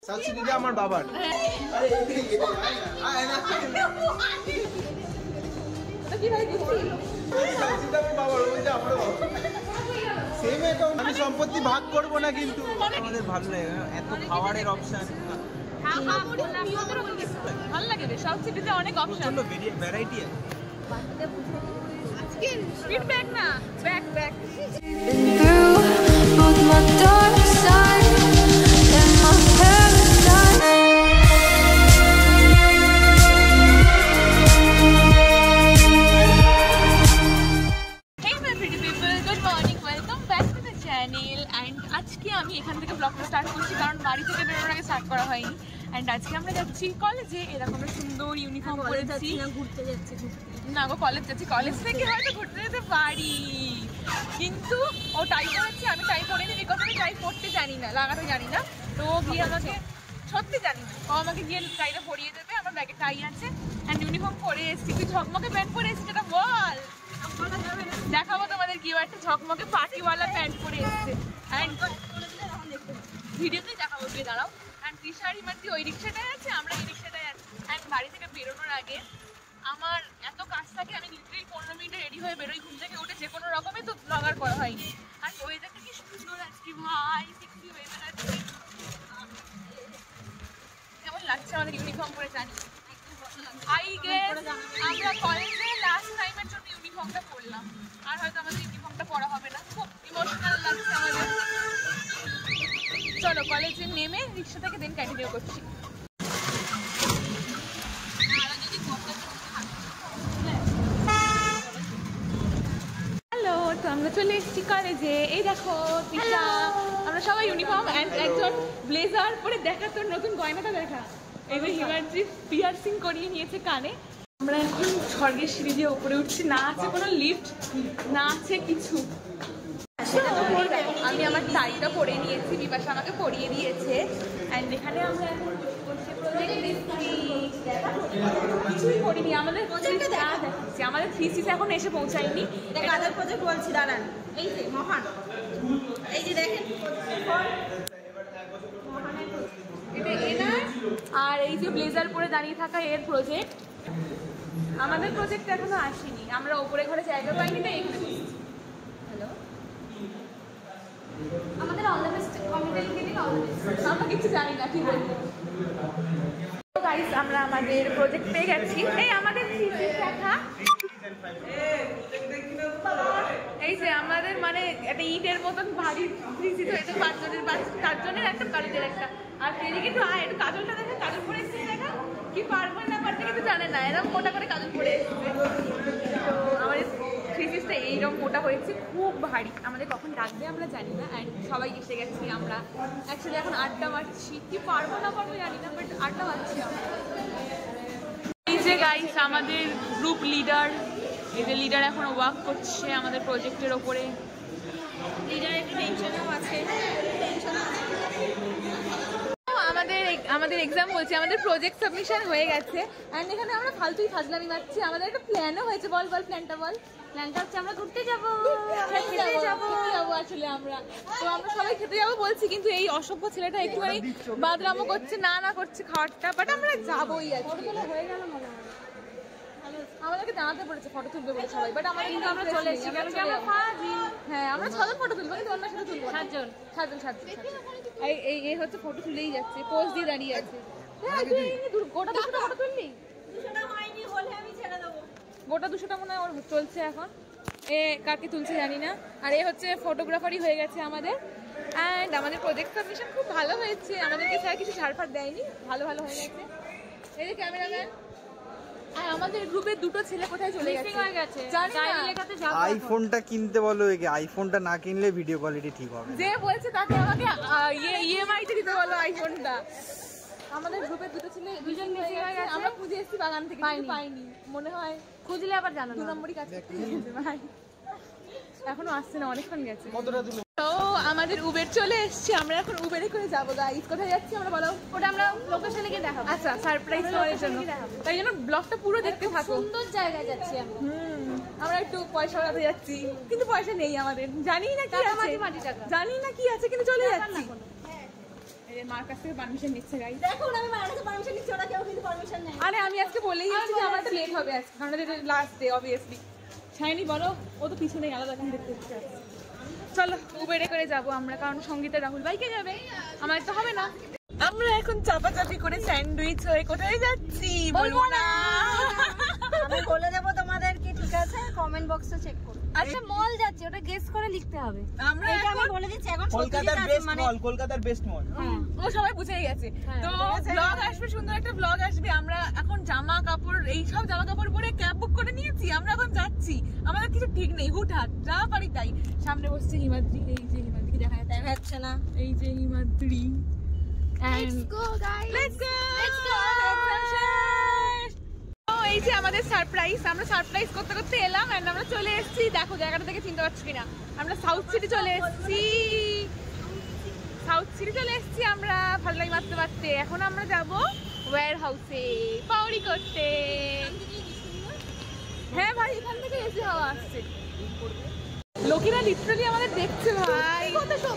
সাবসিডিটা আমার বাবার। আমি সম্পত্তি ভাগ করবো না, কিন্তু আমাদের ভালো লাগে এত খাবারের অপশন। ভালো লাগে সাবসিডিতে অনেক অপশন, ভ্যারাইটি আছে। আজকে স্পিড ব্যাক না ব্যাক ব্যাক। আজকে আমি এখান থেকে ব্লগটা স্টার্ট করছি, কারণ বাড়ি থেকে বেরোনোর আগে স্টার্ট করা হয়নি। অ্যান্ড আজকে আমরা যাচ্ছি কলেজে, এরকম সুন্দর ইউনিফর্ম পরেছি। ঘুরতে যাচ্ছি না গো, কলেজ যাচ্ছি। কলেজ থেকে হয়তো ঘুরতে যেতে পারি, কিন্তু ও টাই পরেছে, আমি টাই পরিনি, বিকজ আমি টাই পরতে জানি না, লাগাতে জানি না। তো ও গিয়ে আমাকে, সত্যি জানি না, ও আমাকে গিয়ে টাইটা পরিয়ে দেবে। আমার ব্যাগে টাই আছে অ্যান্ড ইউনিফর্ম পরে এসেছি। তুই ঝকমকে প্যান্ট পরে এসেছিস, এটা বল। দেখাবো তোমাদের কি একটা ঝকমকে পার্টিওয়ালা প্যান্ট পরে এসেছে। অ্যান্ড ভিডিওতেই দেখাবো, গিয়ে দাঁড়াও। অ্যান্ড তৃষার ইমার্জি ওই রিক্সাটায় আছে, আমরা এই রিক্সাটায় আছি। অ্যান্ড বাড়ি থেকে বেরোনোর আগে আমার এত কাজ থাকে, আমি লিটারেলি 15 মিনিটে রেডি হয়ে বেরোই ঘুম থেকে উঠে, যে কোনো রকমে তো ব্লগার করা হয়নি। আর ওয়েদারটা কি সুন্দর আজকে ভাই, সেক্সি ওয়েদার আছে। কেমন লাগছে আমাদের ইউনিফর্ম পরে জানি। আই গেস আমরা কলেজে লাস্ট টাইমের জন্য ইউনিফর্মটা পরলাম, আর হয়তো আমাদের ইউনিফর্মটা পরা হবে না। খুব ইমোশনাল লাগছে আমাদের। চলো কলেজে নেমে রিক্সা থেকে দেন কন্টিনিউ করছি। হ্যালো, তো আমরা চলে এসেছি কলেজে। এই দেখো তৃষা, আমরা সবাই ইউনিফর্ম অ্যান্ড একজন ব্লেজার পরে। দেখা তোর নতুন গয়নাটা দেখা, এই যে হিমার্জি পিয়ার্সিং করিয়ে নিয়েছে কানে। আমরা এখন স্বর্গের সিঁড়ি দিয়ে উপরে উঠছি, না আছে কোনো লিফট, না আছে কিছু। আমি আমার টাইটা পরে নিয়েছি, বিপাশা আমাকে পরিয়ে দিয়েছে। অ্যান্ড এখানে আমরা এখন কিছুই করিনি, আমাদের দেখাচ্ছি। আমাদের থিসিস এখন এসে পৌঁছায়নি। কাদের প্রজেক্ট বলছি, দাঁড়ান। এই যে মহান, এই যে দেখেন, আর এই যে ব্লেজার পরে দাঁড়িয়ে থাকা এর প্রজেক্ট। আমাদের প্রজেক্ট এখনো আসেনি, আমরা ওপরে ঘরে জায়গা পাইনি, না এখানে। হ্যালো, আমাদের অল দ্য বেস্ট, কমেন্টে লিখে দিন অল দ্য বেস্ট। আমরা কিছু জানি না কি বলবো। গাইস, আমরা আমাদের প্রজেক্ট পেয়ে গেছি। এই আমাদের থিসিস দেখা, এই যে আমাদের মানে একটা ইটের মতন ভারী থিসিস হয়েছে। 4 জনের একটা, কলেজের একটা। আর এদিকে একটু একটু কাজলটা দেখা, কাজল পরে এসেছে দেখা। কি পারবো না পারতে কিন্তু জানে না, এরকম মোটা করে কাজল পরে এসেছে। তো আমাদের থিসিসটা এইরকম মোটা হয়েছে, খুব ভারী। আমাদের কখন ডাকবে আমরা জানি না। অ্যান্ড সবাই এসে গেছি, আমরা অ্যাকচুয়ালি এখন আড্ডা মারছি। কি পারবো না পারবো জানি না, বাট আড্ডা মারছি আমরা। এই যে গাইস আমাদের গ্রুপ লিডার, এই যে লিডার এখন ওয়ার্ক করছে আমাদের প্রজেক্টের ওপরে। লিডার একটু টেনশনও আছে। আমাদের এক্সাম বলছি, আমাদের প্রজেক্ট সাবমিশন হয়ে গেছে। অ্যান্ড এখানে আমরা ফালতুই ফাজলামি মারছি। আমাদের একটা প্ল্যানও হয়েছে। বল বল প্ল্যানটা বল। প্ল্যানটা হচ্ছে আমরা ঘুরতে যাবো, খেতে যাবো আসলে আমরা। তো আমরা সবাই খেতে যাবো বলছি, কিন্তু এই অসভ্য ছেলেটা একটুখানি বাদরামো করছে, না করছে খাওয়ারটা। বাট আমরা যাবোই আর হয়ে গেল মনে হয়। আমাদেরকে জানাতে পড়েছে, ফটো তুলবে বলে সবাই। বাট আমাদের কিন্তু আমরা চলে এসেছি। হ্যাঁ, আমরা 6 জন ফটো তুলবো, কিন্তু অন্য সাথে তুলবো 7 জন। এই হচ্ছে ফটো তুলেই যাচ্ছে, পোজ দিয়ে দাঁড়িয়ে আছে। গোটা 200টা ফটো তুললি? 200টা হয়নি, হলে আমি ছেড়ে দেবো। গোটা 200টা মনে হয় ওর চলছে এখন। এ কাকে তুলছে জানি না। আর এ হচ্ছে ফটোগ্রাফারই হয়ে গেছে আমাদের। অ্যান্ড আমাদের প্রজেক্ট সাবমিশন খুব ভালো হয়েছে। আমাদেরকে স্যার কিছু ছাড়ফাড় দেয়নি, ভালো হয়ে গেছে। এই যে ক্যামেরাম্যান। আর আমাদের গ্রুপে 2টো ছেলে কোথায় চলে গেছে আইফোনটা কিনতে বলো একে। আইফোনটা না কিনলে ভিডিও কোয়ালিটি ঠিক হবে। যে বলছে তাকে আমাকে ইএমআই তে দিতে বলো আইফোনটা। আমাদের গ্রুপে 2টো ছেলে, 2জন মিসিং হয়ে গেছে। আমরা খুঁজে এসেছি বাগান থেকে, পাইনি। মনে হয় খুঁজলে আবার জানো 2 নম্বরই কাজ করতে ভাই। এখনো আসছে না, অনেকক্ষণ গেছে। তো আমাদের উবের চলে এসেছে, আমরা এখন উবেরে করে যাবো। গাইস কোথায় যাচ্ছি আমরা বলো? ওটা আমরা লোকেশনে গিয়ে দেখাবো। আচ্ছা, সারপ্রাইজ করার জন্য। তাই জন্য ব্লগটা পুরো দেখতে থাকো। সুন্দর জায়গায় যাচ্ছি আমরা। আমরা একটু পয়সা উড়াতে যাচ্ছি, কিন্তু পয়সা নেই আমাদের। জানি না কি আছে, জানি না কি আছে, কিন্তু চলে যাচ্ছি। যে মার কাছ থেকে পারমিশন নিচ্ছে গাই। দেখুন আমি মায়ের কাছে পারমিশন নিচ্ছি, ওরা কেউ কিন্তু পারমিশন নেই। আরে আমি আজকে বলেই যাচ্ছি যে আমার তো লেট হবে আজকে, কারণ এটা লাস্ট ডে অবভিয়াসলি। শাইনি বলো, ও তো পিছনেই আলাদা এখন দেখতে হচ্ছে। চলো উবেরে করে যাবো আমরা, কারণ সঙ্গীতা রাহুল বাইকে যাবে, আমার তো হবে না। আমরা এখন চাপাচাপি করে স্যান্ডউইচ হয়ে কোথায় যাচ্ছি বলবো না। আমি বলে দেবো তোমাদের কি, ঠিক আছে? কমেন্ট বক্সে চেক করো। আচ্ছা মল যাচ্ছে, ওটা গেস করে লিখতে হবে। আমরা এটা আমি এখন বলে দিচ্ছি, এখন কলকাতার বেস্ট মল, কলকাতার বেস্ট মল। হ্যাঁ ও সবাই বুঝেই গেছে। তো ব্লগ আসবে, সুন্দর একটা ব্লগ আসবে। আমরা এখন জামা কাপড়, এই সব জামা কাপড় পরে ক্যাব বুক করে নিয়েছি, আমরা এখন যাচ্ছি। আমাদের কিছু ঠিক নেই, হুটহাট যা পারি তাই। সামনে বসছে হিমাদ্রি, এই যে হিমাদ্রিকে দেখা যাচ্ছে না, এই যে Himadri. Let's go guys, Let's go! এই যে আমাদের সারপ্রাইজ, আমরা সারপ্রাইজ করতে করতে এলাম এন্ড আমরা চলে এসেছি। দেখো জায়গাটা থেকে চিনতে পারছো কিনা, আমরা সাউথ সিটি চলে এসেছি। সাউথ সিটি চলে এসেছি আমরা ভাল্লাই মারতে মারতে। এখন আমরা যাব ওয়্যার হাউসে পাউরি করতে। হ্যাঁ ভাই, এখান থেকে এসে হাওয়া আসছে। লোকেরা লিটারালি আমাদের দেখছে ভাই,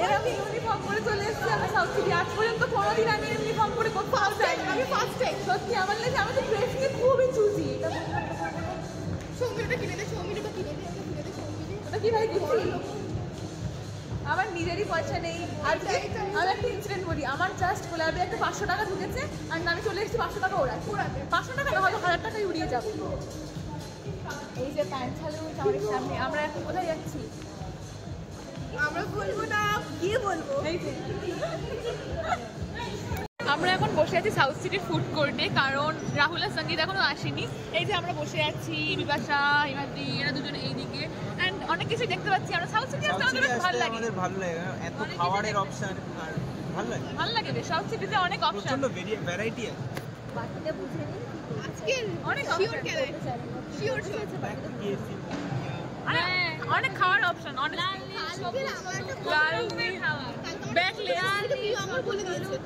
এরকম ইউনিফর্ম পরে চলে এসেছে আমরা সাউথ সিটি। আজ পর্যন্ত কোনোদিন আমি ইউনিফর্ম পরে কোথাও যাইনি, আমি ফার্স্ট টাইম। সত্যি আমার লাগে আমি তো ড্রেস নিয়ে খুবই চুজি। সৌমিলিটা কিনে দে, সৌমিলিটা কিনে দে, ওটা কি ভাই দিচ্ছি? আমার নিজেরই পয়সা নেই। আজকে আমি একটা ইনসিডেন্ট বলি, আমার জাস্ট কোলাবে একটা 500 টাকা ঢুকেছে আর আমি চলে এসেছি 500 টাকা ওড়াতে। 500 টাকা না, হয়তো 1000 টাকায় উড়িয়ে যাবো। এই যে প্যান্ট চালু আমাদের সামনে। আমরা এখন কোথায় যাচ্ছি? আমরা বলবো না, গিয়ে বলবো। আমরা এখন বসে আছি সাউথ সিটির ফুড কোর্টে, কারণ রাহুল আর সঙ্গীত এখনো আসেনি। এই যে আমরা বসে আছি, বিপাশা, হিমাদ্রি, এরা দুজনে এইদিকে, এন্ড অনেক কিছু দেখতে পাচ্ছি। আমরা সাউথ সিটি আসতে আমাদের ভালো লাগে, আমাদের ভালো লাগে, এত খাবারের অপশন আর ভালো লাগে, ভালো লাগে বেশ। সাউথ সিটিতে অনেক অপশন, প্রচন্ড ভ্যারাইটি আছে। বাকিটা বুঝে নিই আজকে অনেক শিওর কে শিওর অনেক খাওয়ার অপশন, অনেক লাল নীল ব্যাক লেয়ার আমার বলে দিয়েছে।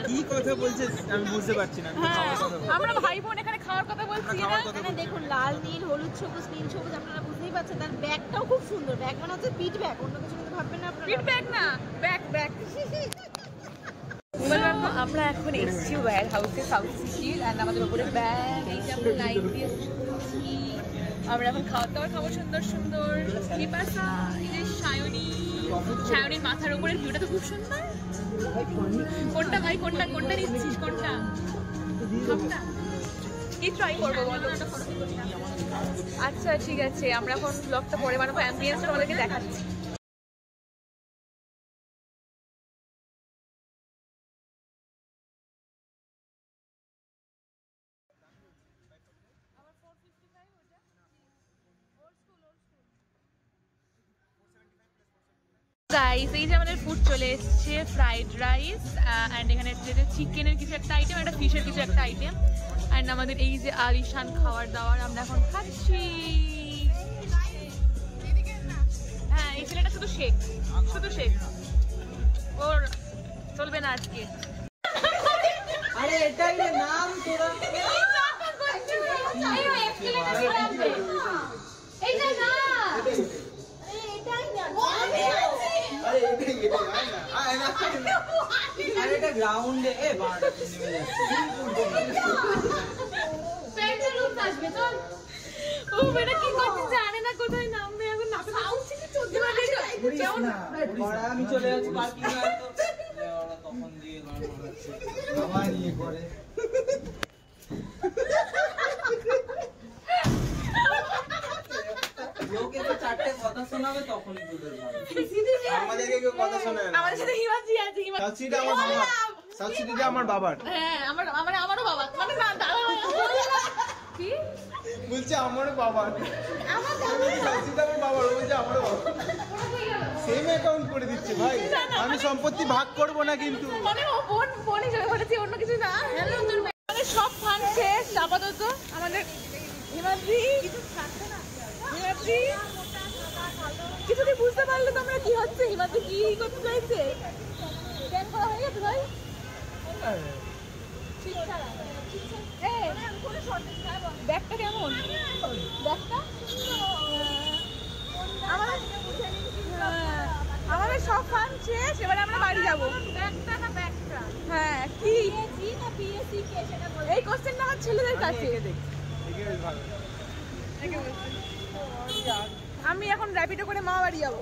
কি কথা বলছে আমি বুঝতে পারছি না। আমরা ভাই বোন এখানে খাওয়ার কথা বলছি না। এখানে দেখুন লাল নীল হলুদ সবুজ নীল সবুজ, আপনারা বুঝতেই পারছেন। তার ব্যাগটাও খুব সুন্দর, ব্যাগ মানে হচ্ছে পিট ব্যাগ, অন্য কিছু কিন্তু ভাববেন না আপনারা। পিট ব্যাগ না, ব্যাগ ব্যাগ। আমরা এখন এসেছি ওয়্যার হাউসে সাউথ সিটি, এন্ড আমাদের উপরে ব্যাগ, এই যে আমরা লাইট দিয়ে এসেছি। আমরা এখন খাওয়া দাওয়া খাবো সুন্দর সুন্দর। বিপাশা, এই যে সায়নীর মাথার উপরের ভিউটা তো খুব সুন্দর। কোনটা ভাই, কোনটা কোনটা নিচ্ছিস, কোনটা কি ট্রাই করবো বলো? আচ্ছা ঠিক আছে, আমরা এখন ব্লগটা পরে বানাবো, অ্যাম্বিয়েন্সটা আমাদেরকে দেখাচ্ছি। গাইস, এই যে আমাদের ফুড চলে এসছে, ফ্রাইড রাইস অ্যান্ড এখানে যেটা চিকেনের কিছু একটা আইটেম, একটা ফিশের কিছু একটা আইটেম, অ্যান্ড আমাদের এই যে আলিশান খাবার দাবার আমরা এখন খাচ্ছি। হ্যাঁ, এই ছেলেটা শুধু শেখ, শুধু শেখ, ওর চলবে না আজকে। আরে এটাই নাম তোরা, এইটা না, আরে এটা গ্রাউন্ডে এ বারটা নেমে যাচ্ছে। ও বেটা কি করতে জানে না, কোথায় নামবে এখন না। আমি চলে যাচ্ছি পার্কিং এ, তো তখন দিয়ে আমার ইয়ে করে লোকে তো চারটে কথা শোনাবে, তখনই তোদের ভালো। আমাদেরকে কেউ কথা শোনায় না। আমাদের সাথে হিমাদ্রি আছে, সাবসিডিটা আমার বাবা, সাবসিডিটা আমার বাবার। হ্যাঁ আমারও বাবা, মানে না দাদা কি বলছে আমারও বাবার, সাবসিডিটা আমার বাবার, বলছে আমারও বাবা। সেম অ্যাকাউন্ট করে দিচ্ছে ভাই। আমি সম্পত্তি ভাগ করব না কিন্তু, মানে ও বোন হিসেবে বলেছি, অন্য কিছু না। মানে সব ফান শেষ আপাতত। আমাদের হিমাদ্রি কিছুতে বুঝতে পারলে তোমরা কি হচ্ছে, হিমাদ্রি কি করতে চাইছে? প্ল্যান করা হয়ে গেছে ভাই? ব্যাগটা কেমন? ব্যাগটা আমাদের আমাদের সব ফান শেষ, এবার আমরা বাড়ি যাবো। ব্যাগটা না ব্যাগটা হ্যাঁ কি পিএসি না পিএসসি কে সেটা বল। এই কোশ্চেনটা আমার ছেলেদের কাছে। আমি এখন র্যাপিডো করে মা বাড়ি যাবো।